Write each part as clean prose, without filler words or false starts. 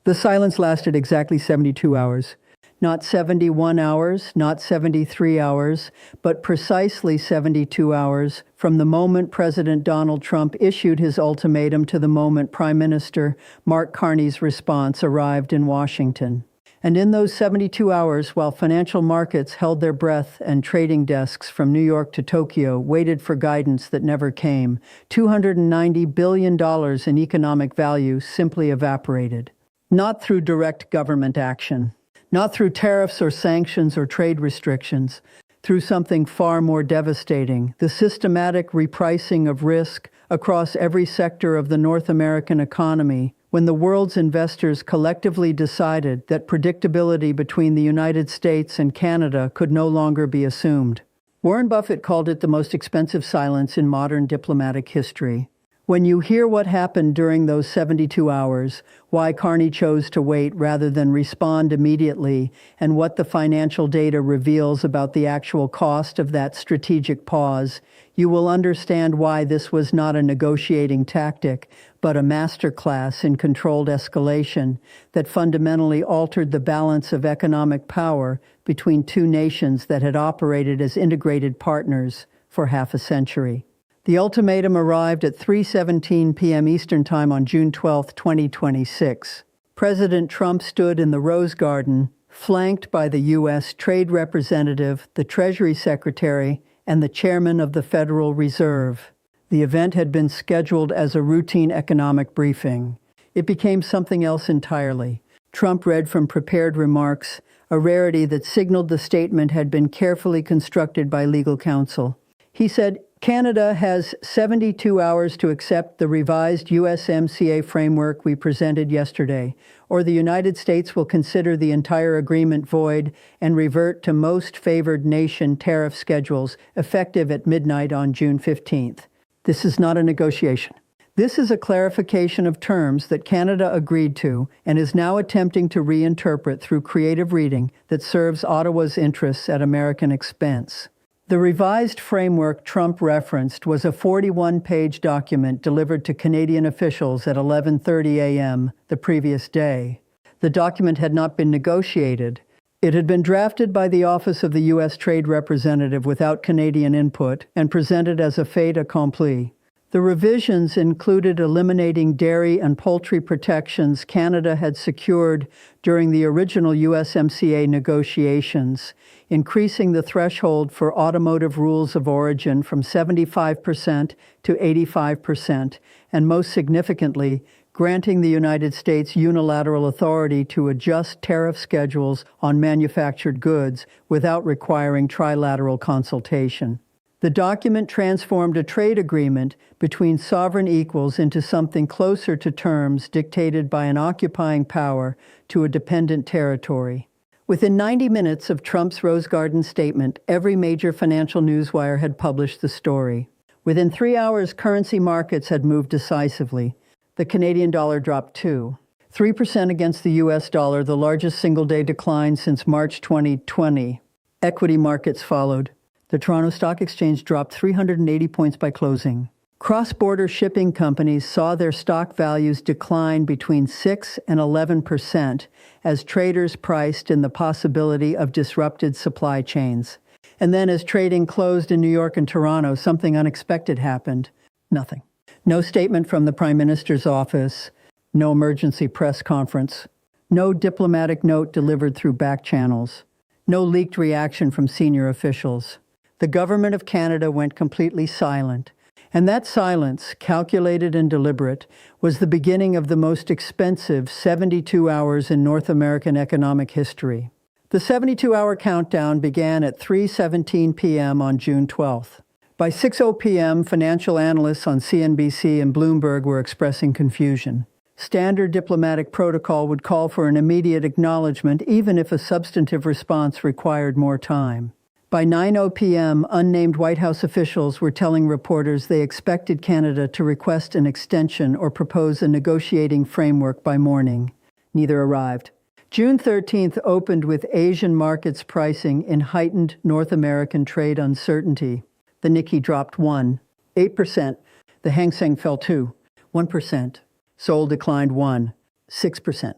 The silence lasted exactly 72 hours. Not 71 hours, not 73 hours, but precisely 72 hours from the moment President Donald Trump issued his ultimatum to the moment Prime Minister Mark Carney's response arrived in Washington. And in those 72 hours, while financial markets held their breath and trading desks from New York to Tokyo waited for guidance that never came, $290 billion in economic value simply evaporated. Not through direct government action. Not through tariffs or sanctions or trade restrictions, through something far more devastating, the systematic repricing of risk across every sector of the North American economy, when the world's investors collectively decided that predictability between the United States and Canada could no longer be assumed. Warren Buffett called it the most expensive silence in modern diplomatic history. When you hear what happened during those 72 hours, why Carney chose to wait rather than respond immediately, and what the financial data reveals about the actual cost of that strategic pause, you will understand why this was not a negotiating tactic, but a masterclass in controlled escalation that fundamentally altered the balance of economic power between two nations that had operated as integrated partners for half a century. The ultimatum arrived at 3:17 p.m. Eastern Time on June 12, 2026. President Trump stood in the Rose Garden, flanked by the U.S. Trade Representative, the Treasury Secretary, and the Chairman of the Federal Reserve. The event had been scheduled as a routine economic briefing. It became something else entirely. Trump read from prepared remarks, a rarity that signaled the statement had been carefully constructed by legal counsel. He said, Canada has 72 hours to accept the revised USMCA framework we presented yesterday, or the United States will consider the entire agreement void and revert to most favored nation tariff schedules effective at midnight on June 15th. This is not a negotiation. This is a clarification of terms that Canada agreed to and is now attempting to reinterpret through creative reading that serves Ottawa's interests at American expense. The revised framework Trump referenced was a 41-page document delivered to Canadian officials at 11:30 a.m. the previous day. The document had not been negotiated. It had been drafted by the Office of the U.S. Trade Representative without Canadian input and presented as a fait accompli. The revisions included eliminating dairy and poultry protections Canada had secured during the original USMCA negotiations, increasing the threshold for automotive rules of origin from 75% to 85%, and most significantly, granting the United States unilateral authority to adjust tariff schedules on manufactured goods without requiring trilateral consultation. The document transformed a trade agreement between sovereign equals into something closer to terms dictated by an occupying power to a dependent territory. Within 90 minutes of Trump's Rose Garden statement, every major financial newswire had published the story. Within 3 hours, currency markets had moved decisively. The Canadian dollar dropped 3% against the U.S. dollar, the largest single-day decline since March 2020. Equity markets followed. The Toronto Stock Exchange dropped 380 points by closing. Cross-border shipping companies saw their stock values decline between 6 and 11% as traders priced in the possibility of disrupted supply chains. And then as trading closed in New York and Toronto, something unexpected happened. Nothing. No statement from the Prime Minister's office, no emergency press conference, no diplomatic note delivered through back channels, no leaked reaction from senior officials. The government of Canada went completely silent, and that silence, calculated and deliberate, was the beginning of the most expensive 72 hours in North American economic history. The 72-hour countdown began at 3:17 p.m. on June 12th. By 6:00 p.m., financial analysts on CNBC and Bloomberg were expressing confusion. Standard diplomatic protocol would call for an immediate acknowledgement, even if a substantive response required more time. By 9:00 p.m., unnamed White House officials were telling reporters they expected Canada to request an extension or propose a negotiating framework by morning. Neither arrived. June 13th opened with Asian markets pricing in heightened North American trade uncertainty. The Nikkei dropped 8%. The Hang Seng fell 1%. Seoul declined 6%.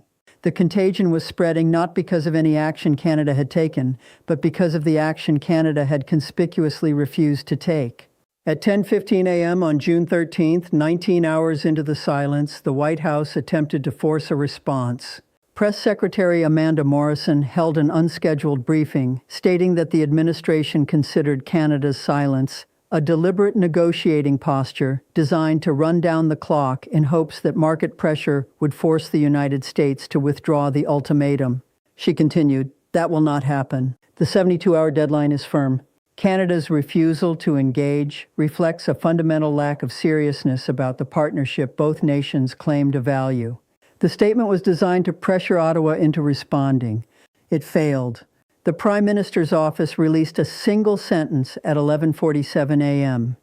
The contagion was spreading not because of any action Canada had taken, but because of the action Canada had conspicuously refused to take. At 10:15 a.m. on June 13th, 19 hours into the silence, the White House attempted to force a response. Press Secretary Amanda Morrison held an unscheduled briefing, stating that the administration considered Canada's silence a deliberate negotiating posture designed to run down the clock in hopes that market pressure would force the United States to withdraw the ultimatum. She continued, "That will not happen. The 72-hour deadline is firm. Canada's refusal to engage reflects a fundamental lack of seriousness about the partnership both nations claim to value." The statement was designed to pressure Ottawa into responding. It failed. The Prime Minister's office released a single sentence at 11:47 a.m.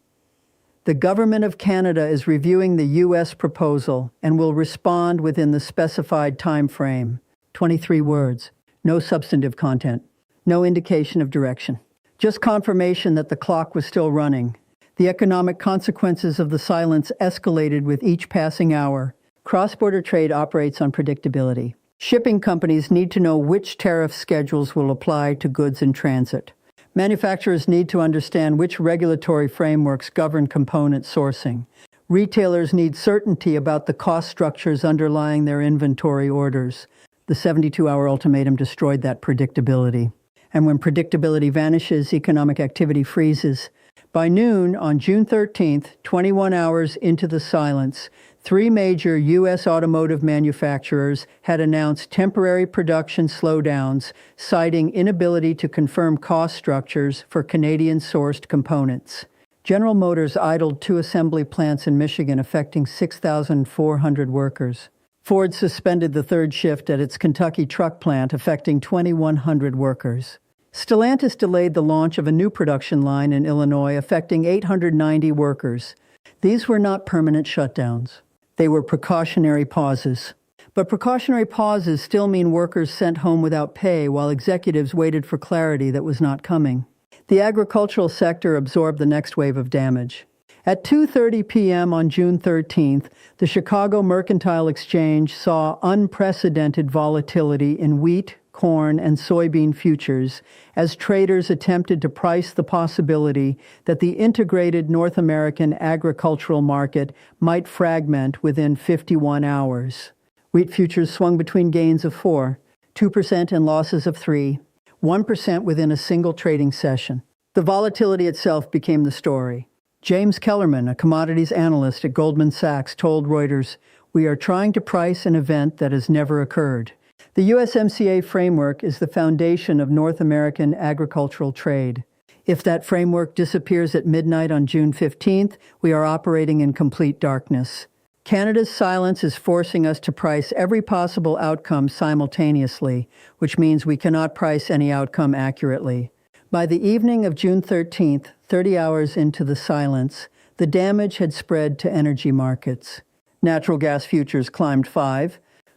The Government of Canada is reviewing the U.S. proposal and will respond within the specified time frame. 23 words. No substantive content. No indication of direction. Just confirmation that the clock was still running. The economic consequences of the silence escalated with each passing hour. Cross-border trade operates on predictability. Shipping companies need to know which tariff schedules will apply to goods in transit. Manufacturers need to understand which regulatory frameworks govern component sourcing. Retailers need certainty about the cost structures underlying their inventory orders. The 72-hour ultimatum destroyed that predictability. And when predictability vanishes, economic activity freezes. By noon on June 13th, 21 hours into the silence, 3 major U.S. automotive manufacturers had announced temporary production slowdowns, citing inability to confirm cost structures for Canadian-sourced components. General Motors idled 2 assembly plants in Michigan, affecting 6,400 workers. Ford suspended the 3rd shift at its Kentucky truck plant, affecting 2,100 workers. Stellantis delayed the launch of a new production line in Illinois, affecting 890 workers. These were not permanent shutdowns. They were precautionary pauses. But precautionary pauses still mean workers sent home without pay while executives waited for clarity that was not coming. The agricultural sector absorbed the next wave of damage. At 2:30 p.m. on June 13th, the Chicago Mercantile Exchange saw unprecedented volatility in wheat, corn, and soybean futures as traders attempted to price the possibility that the integrated North American agricultural market might fragment within 51 hours. Wheat futures swung between gains of 4%, 2% and losses of 3%, 1% within a single trading session. The volatility itself became the story. James Kellerman, a commodities analyst at Goldman Sachs, told Reuters, "We are trying to price an event that has never occurred." The USMCA framework is the foundation of North American agricultural trade. If that framework disappears at midnight on June 15th, we are operating in complete darkness. Canada's silence is forcing us to price every possible outcome simultaneously, which means we cannot price any outcome accurately. By the evening of June 13th, 30 hours into the silence, the damage had spread to energy markets. Natural gas futures climbed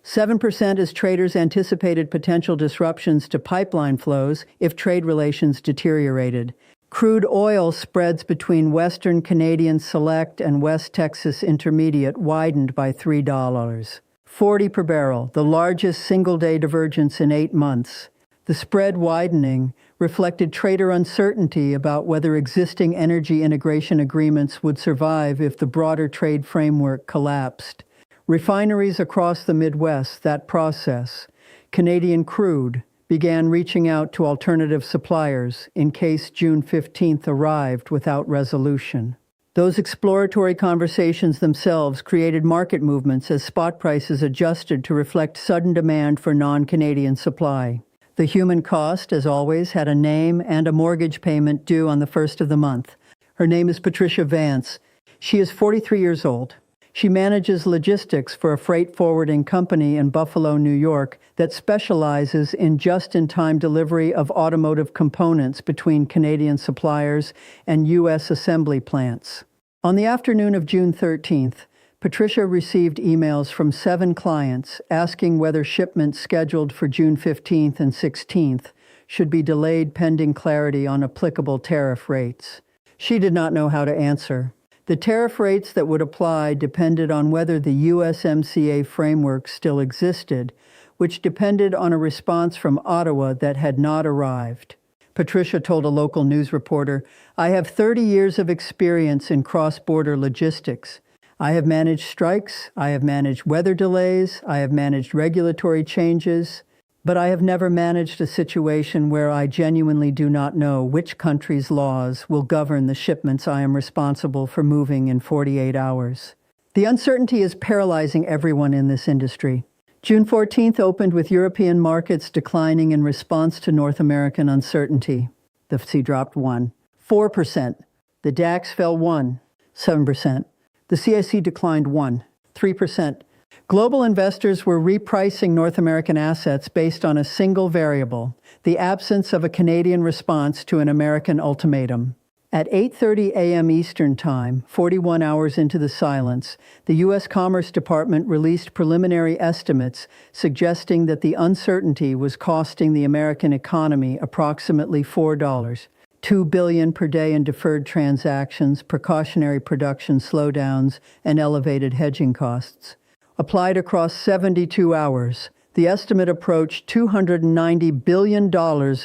7% as traders anticipated potential disruptions to pipeline flows if trade relations deteriorated. Crude oil spreads between Western Canadian Select and West Texas Intermediate widened by $3.40 per barrel, the largest single-day divergence in 8 months. The spread widening reflected trader uncertainty about whether existing energy integration agreements would survive if the broader trade framework collapsed. Refineries across the Midwest that process Canadian crude began reaching out to alternative suppliers in case June 15th arrived without resolution. Those exploratory conversations themselves created market movements as spot prices adjusted to reflect sudden demand for non-Canadian supply. The human cost, as always, had a name and a mortgage payment due on the first of the month. Her name is Patricia Vance. She is 43 years old. She manages logistics for a freight forwarding company in Buffalo, New York, that specializes in just-in-time delivery of automotive components between Canadian suppliers and U.S. assembly plants. On the afternoon of June 13th, Patricia received emails from 7 clients asking whether shipments scheduled for June 15th and 16th should be delayed pending clarity on applicable tariff rates. She did not know how to answer. The tariff rates that would apply depended on whether the USMCA framework still existed, which depended on a response from Ottawa that had not arrived. Patricia told a local news reporter, "I have 30 years of experience in cross-border logistics. I have managed strikes, I have managed weather delays, I have managed regulatory changes, but I have never managed a situation where I genuinely do not know which country's laws will govern the shipments I am responsible for moving in 48 hours. The uncertainty is paralyzing everyone in this industry." June 14th opened with European markets declining in response to North American uncertainty. The FTSE dropped 1.4%. The DAX fell 1.7%. The CAC declined 1.3%. Global investors were repricing North American assets based on a single variable, the absence of a Canadian response to an American ultimatum. At 8:30 a.m. Eastern Time, 41 hours into the silence, the U.S. Commerce Department released preliminary estimates suggesting that the uncertainty was costing the American economy approximately $4.2 billion per day in deferred transactions, precautionary production slowdowns, and elevated hedging costs. Applied across 72 hours, the estimate approached $290 billion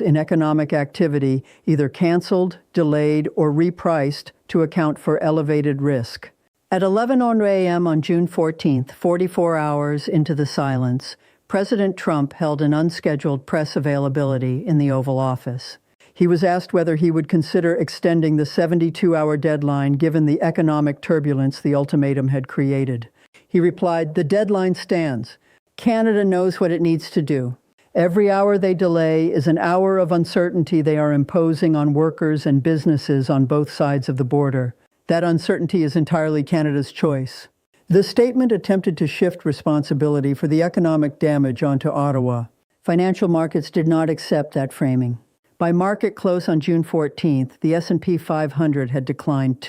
in economic activity, either canceled, delayed, or repriced to account for elevated risk. At 11:00 a.m. on June 14th, 44 hours into the silence, President Trump held an unscheduled press availability in the Oval Office. He was asked whether he would consider extending the 72-hour deadline given the economic turbulence the ultimatum had created. He replied, "The deadline stands. Canada knows what it needs to do. Every hour they delay is an hour of uncertainty they are imposing on workers and businesses on both sides of the border. That uncertainty is entirely Canada's choice." The statement attempted to shift responsibility for the economic damage onto Ottawa. Financial markets did not accept that framing. By market close on June 14th, the S&P 500 had declined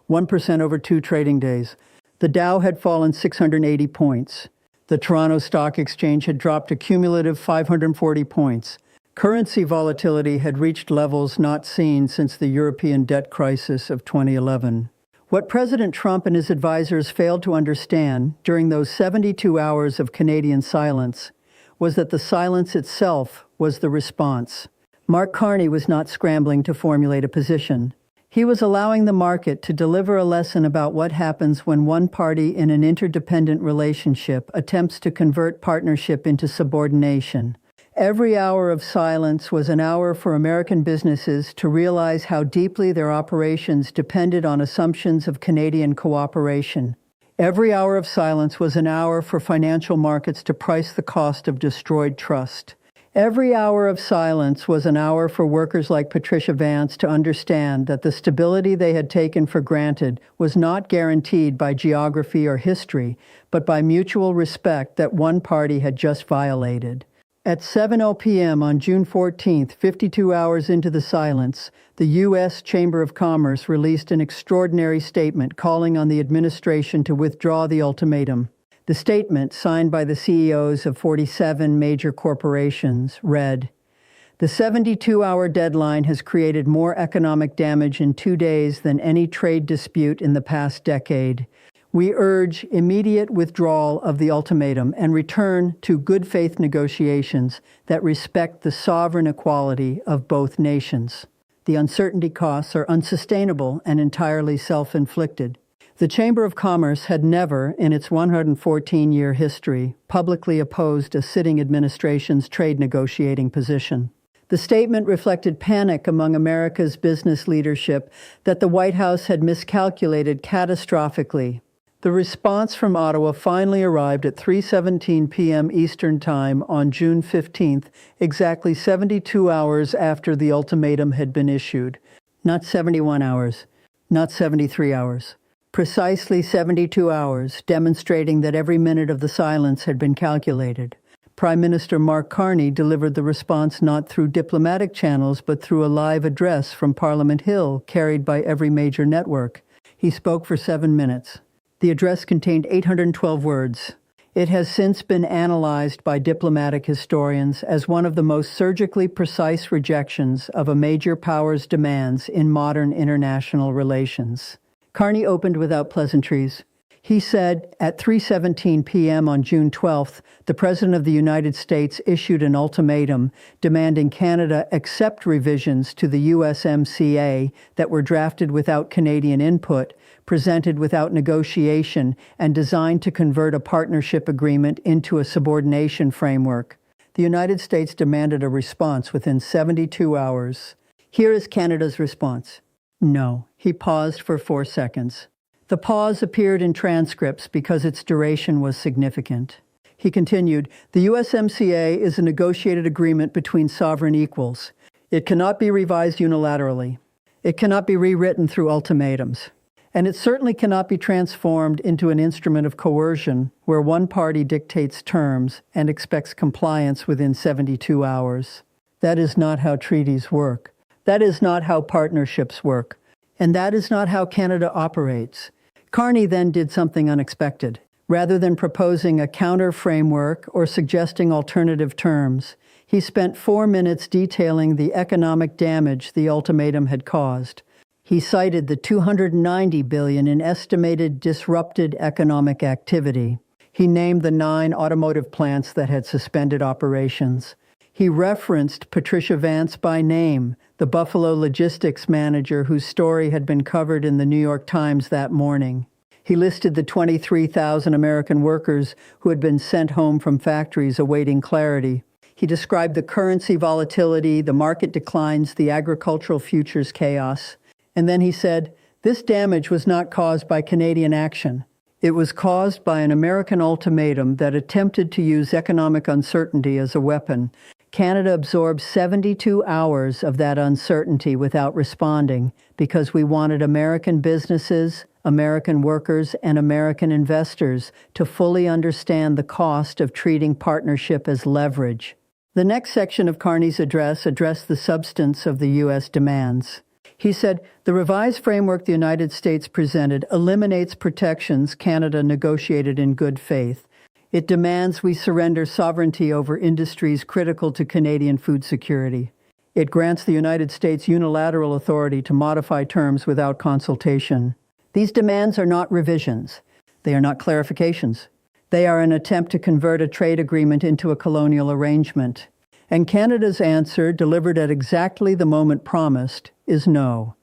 1% over 2 trading days. The Dow had fallen 680 points. The Toronto Stock Exchange had dropped a cumulative 540 points. Currency volatility had reached levels not seen since the European debt crisis of 2011. What President Trump and his advisors failed to understand during those 72 hours of Canadian silence was that the silence itself was the response. Mark Carney was not scrambling to formulate a position. He was allowing the market to deliver a lesson about what happens when one party in an interdependent relationship attempts to convert partnership into subordination. Every hour of silence was an hour for American businesses to realize how deeply their operations depended on assumptions of Canadian cooperation. Every hour of silence was an hour for financial markets to price the cost of destroyed trust. Every hour of silence was an hour for workers like Patricia Vance to understand that the stability they had taken for granted was not guaranteed by geography or history, but by mutual respect that one party had just violated. At 7:00 p.m. on June 14th, 52 hours into the silence, the U.S. Chamber of Commerce released an extraordinary statement calling on the administration to withdraw the ultimatum. The statement, signed by the CEOs of 47 major corporations, read, "The 72-hour deadline has created more economic damage in 2 days than any trade dispute in the past decade. We urge immediate withdrawal of the ultimatum and return to good faith negotiations that respect the sovereign equality of both nations. The uncertainty costs are unsustainable and entirely self-inflicted." The Chamber of Commerce had never, in its 114-year history, publicly opposed a sitting administration's trade negotiating position. The statement reflected panic among America's business leadership that the White House had miscalculated catastrophically. The response from Ottawa finally arrived at 3:17 p.m. Eastern Time on June 15th, exactly 72 hours after the ultimatum had been issued. Not 71 hours, not 73 hours. Precisely 72 hours, demonstrating that every minute of the silence had been calculated. Prime Minister Mark Carney delivered the response not through diplomatic channels but through a live address from Parliament Hill carried by every major network. He spoke for 7 minutes. The address contained 812 words. It has since been analyzed by diplomatic historians as one of the most surgically precise rejections of a major power's demands in modern international relations. Carney opened without pleasantries. He said, at 3:17 p.m. on June 12th, the President of the United States issued an ultimatum demanding Canada accept revisions to the USMCA that were drafted without Canadian input, presented without negotiation, and designed to convert a partnership agreement into a subordination framework. The United States demanded a response within 72 hours. Here is Canada's response. No. He paused for 4 seconds. The pause appeared in transcripts because its duration was significant. He continued, the USMCA is a negotiated agreement between sovereign equals. It cannot be revised unilaterally. It cannot be rewritten through ultimatums. And it certainly cannot be transformed into an instrument of coercion where one party dictates terms and expects compliance within 72 hours. That is not how treaties work. That is not how partnerships work. And that is not how Canada operates. Carney then did something unexpected. Rather than proposing a counter-framework or suggesting alternative terms, he spent 4 minutes detailing the economic damage the ultimatum had caused. He cited the $290 billion in estimated disrupted economic activity. He named the 9 automotive plants that had suspended operations. He referenced Patricia Vance by name, the Buffalo logistics manager whose story had been covered in the New York Times that morning. He listed the 23,000 American workers who had been sent home from factories awaiting clarity. He described the currency volatility, the market declines, the agricultural futures chaos. And then he said, this damage was not caused by Canadian action. It was caused by an American ultimatum that attempted to use economic uncertainty as a weapon. Canada absorbed 72 hours of that uncertainty without responding because we wanted American businesses, American workers, and American investors to fully understand the cost of treating partnership as leverage. The next section of Carney's address addressed the substance of the U.S. demands. He said, the revised framework the United States presented eliminates protections Canada negotiated in good faith. It demands we surrender sovereignty over industries critical to Canadian food security. It grants the United States unilateral authority to modify terms without consultation. These demands are not revisions. They are not clarifications. They are an attempt to convert a trade agreement into a colonial arrangement. And Canada's answer, delivered at exactly the moment promised, is no.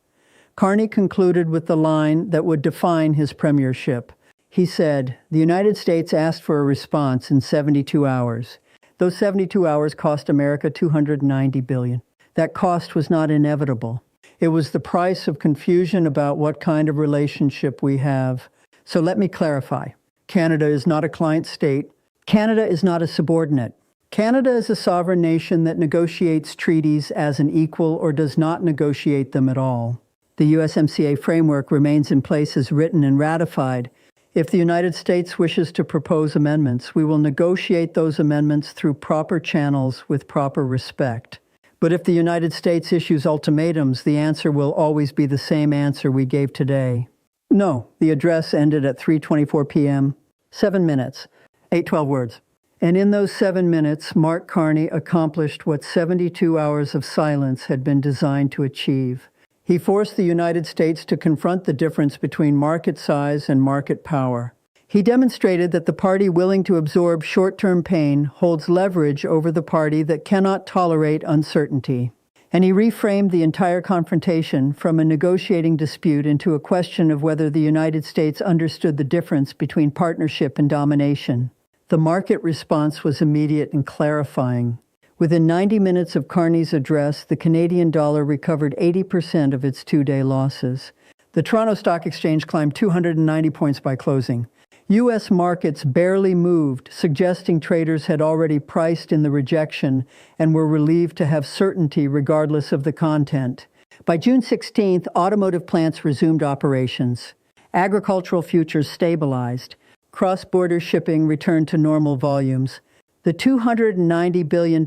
Carney concluded with the line that would define his premiership. He said, the United States asked for a response in 72 hours. Those 72 hours cost America $290 billion. That cost was not inevitable. It was the price of confusion about what kind of relationship we have. So let me clarify. Canada is not a client state. Canada is not a subordinate. Canada is a sovereign nation that negotiates treaties as an equal or does not negotiate them at all. The USMCA framework remains in place as written and ratified. If the United States wishes to propose amendments, we will negotiate those amendments through proper channels with proper respect. But if the United States issues ultimatums, the answer will always be the same answer we gave today. No, the address ended at 3:24 p.m. 7 minutes, 812 words. And in those 7 minutes, Mark Carney accomplished what 72 hours of silence had been designed to achieve. He forced the United States to confront the difference between market size and market power. He demonstrated that the party willing to absorb short-term pain holds leverage over the party that cannot tolerate uncertainty. And he reframed the entire confrontation from a negotiating dispute into a question of whether the United States understood the difference between partnership and domination. The market response was immediate and clarifying. Within 90 minutes of Carney's address, the Canadian dollar recovered 80% of its two-day losses. The Toronto Stock Exchange climbed 290 points by closing. U.S. markets barely moved, suggesting traders had already priced in the rejection and were relieved to have certainty regardless of the content. By June 16th, automotive plants resumed operations. Agricultural futures stabilized. Cross-border shipping returned to normal volumes. The $290 billion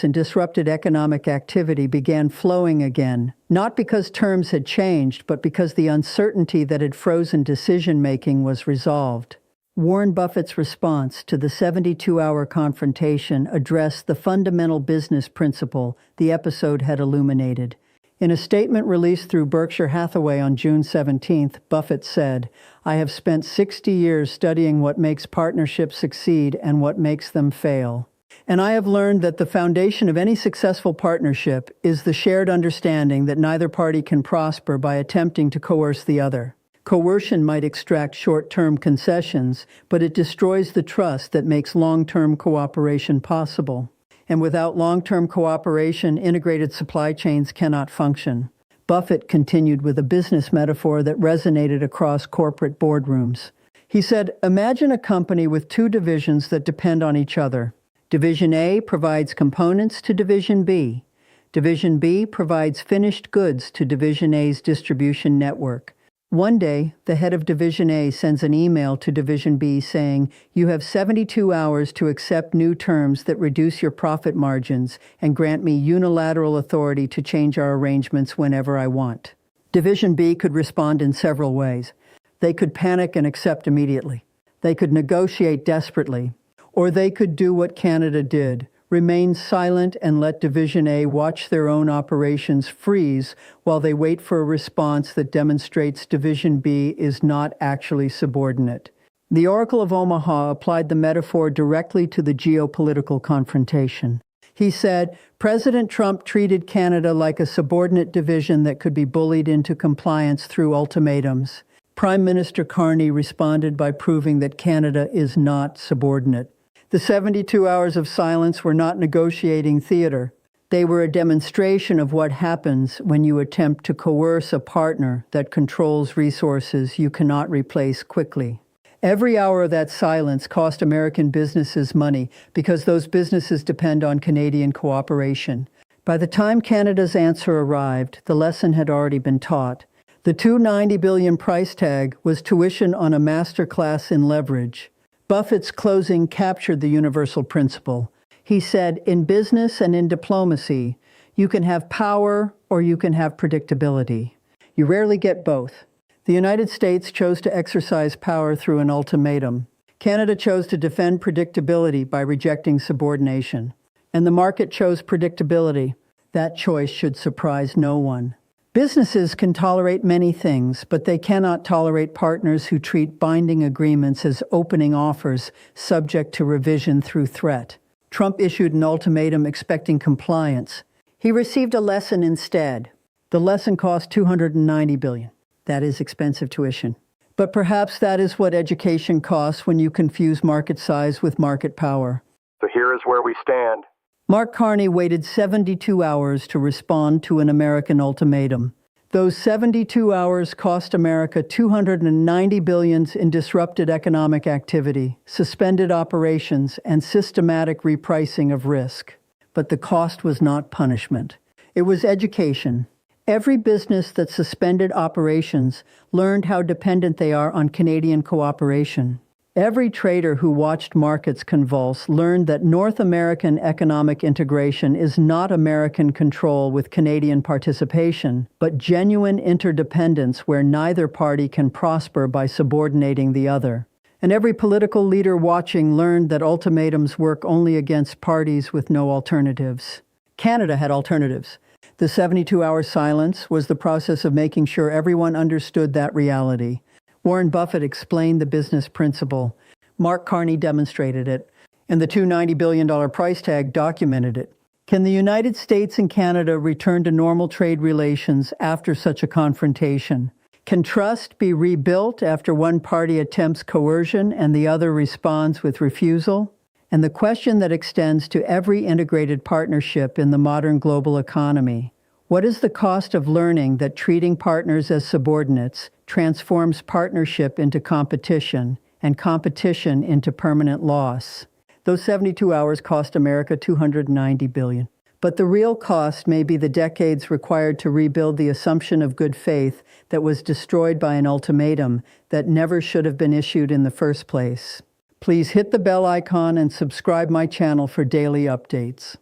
in disrupted economic activity began flowing again, not because terms had changed, but because the uncertainty that had frozen decision-making was resolved. Warren Buffett's response to the 72-hour confrontation addressed the fundamental business principle the episode had illuminated. In a statement released through Berkshire Hathaway on June 17th, Buffett said, "I have spent 60 years studying what makes partnerships succeed and what makes them fail. And I have learned that the foundation of any successful partnership is the shared understanding that neither party can prosper by attempting to coerce the other. Coercion might extract short-term concessions, but it destroys the trust that makes long-term cooperation possible. And without long-term cooperation, integrated supply chains cannot function." Buffett continued with a business metaphor that resonated across corporate boardrooms. He said, "Imagine a company with two divisions that depend on each other. Division A provides components to Division B. Division B provides finished goods to Division A's distribution network. One day, the head of Division A sends an email to Division B saying, 'You have 72 hours to accept new terms that reduce your profit margins and grant me unilateral authority to change our arrangements whenever I want.' Division B could respond in several ways. They could panic and accept immediately. They could negotiate desperately. Or they could do what Canada did, remain silent and let Division A watch their own operations freeze while they wait for a response that demonstrates Division B is not actually subordinate." The Oracle of Omaha applied the metaphor directly to the geopolitical confrontation. He said, "President Trump treated Canada like a subordinate division that could be bullied into compliance through ultimatums. Prime Minister Carney responded by proving that Canada is not subordinate. The 72 hours of silence were not negotiating theater. They were a demonstration of what happens when you attempt to coerce a partner that controls resources you cannot replace quickly. Every hour of that silence cost American businesses money because those businesses depend on Canadian cooperation. By the time Canada's answer arrived, the lesson had already been taught. The $290 billion price tag was tuition on a masterclass in leverage. Buffett's closing captured the universal principle. He said, "In business and in diplomacy, you can have power or you can have predictability. You rarely get both." The United States chose to exercise power through an ultimatum. Canada chose to defend predictability by rejecting subordination. And the market chose predictability. That choice should surprise no one. Businesses can tolerate many things, but they cannot tolerate partners who treat binding agreements as opening offers subject to revision through threat. Trump issued an ultimatum expecting compliance. He received a lesson instead. The lesson cost $290 billion. That is expensive tuition. But perhaps that is what education costs when you confuse market size with market power. So here is where we stand. Mark Carney waited 72 hours to respond to an American ultimatum. Those 72 hours cost America $290 billion in disrupted economic activity, suspended operations, and systematic repricing of risk. But the cost was not punishment. It was education. Every business that suspended operations learned how dependent they are on Canadian cooperation. Every trader who watched markets convulse learned that North American economic integration is not American control with Canadian participation, but genuine interdependence where neither party can prosper by subordinating the other. And every political leader watching learned that ultimatums work only against parties with no alternatives. Canada had alternatives. The 72-hour silence was the process of making sure everyone understood that reality. Warren Buffett explained the business principle. Mark Carney demonstrated it. And the $290 billion price tag documented it. Can the United States and Canada return to normal trade relations after such a confrontation? Can trust be rebuilt after one party attempts coercion and the other responds with refusal? And the question that extends to every integrated partnership in the modern global economy: what is the cost of learning that treating partners as subordinates transforms partnership into competition and competition into permanent loss? Those 72 hours cost America $290 billion. But the real cost may be the decades required to rebuild the assumption of good faith that was destroyed by an ultimatum that never should have been issued in the first place. Please hit the bell icon and subscribe my channel for daily updates.